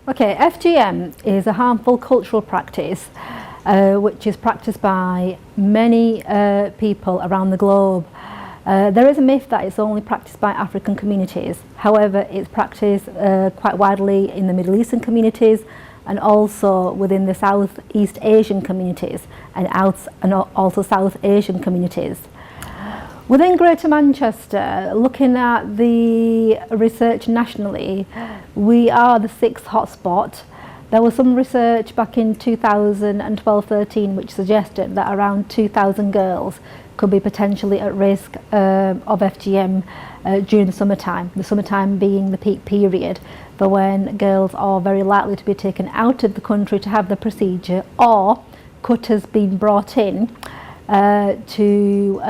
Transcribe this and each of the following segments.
Okay, FGM is a harmful cultural practice which is practiced by many people around the globe. There is a myth that it's only practiced by African communities. However, it's practiced quite widely in the Middle Eastern communities and also within the Southeast Asian communities and also South Asian communities. Within Greater Manchester, looking at the research nationally, we are the 6th hotspot. There was some research back in 2012-13 which suggested that around 2,000 girls could be potentially at risk of FGM during the summertime being the peak period for when girls are very likely to be taken out of the country to have the procedure, or cutters being brought in to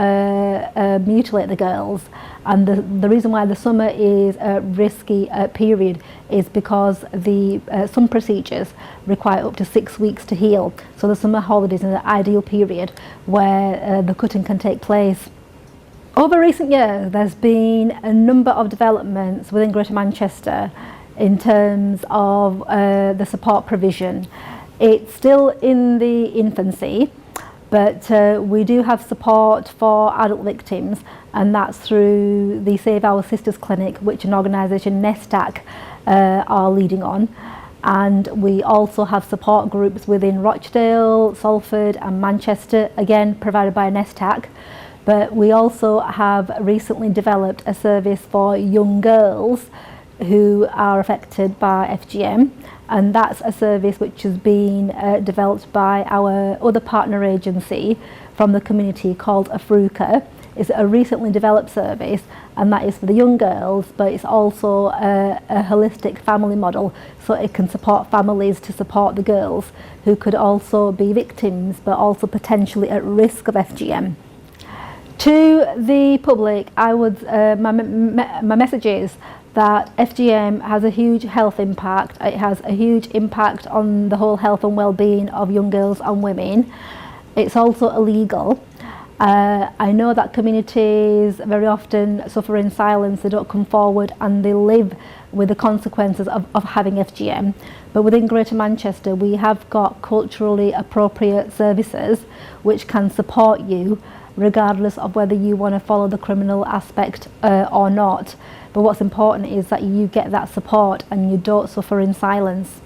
mutilate the girls. And the reason why the summer is a risky period is because some procedures require up to 6 weeks to heal. So the summer holidays is an ideal period where the cutting can take place. Over recent years, there's been a number of developments within Greater Manchester in terms of the support provision. It's still in the infancy, but we do have support for adult victims, and that's through the Save Our Sisters Clinic, which an organisation, Nestac, are leading on. And we also have support groups within Rochdale, Salford and Manchester, again provided by Nestac. But we also have recently developed a service for young girls who are affected by FGM, and that's a service which has been developed by our other partner agency from the community called Afruka. It's a recently developed service, and that is for the young girls, but it's also a holistic family model, so it can support families to support the girls who could also be victims but also potentially at risk of FGM. To the public, I would my message is that FGM has a huge health impact. It has a huge impact on the whole health and well-being of young girls and women. It's also illegal. I know that communities very often suffer in silence, they don't come forward and they live with the consequences of having FGM. But within Greater Manchester, we have got culturally appropriate services which can support you regardless of whether you want to follow the criminal aspect or not. But what's important is that you get that support and you don't suffer in silence.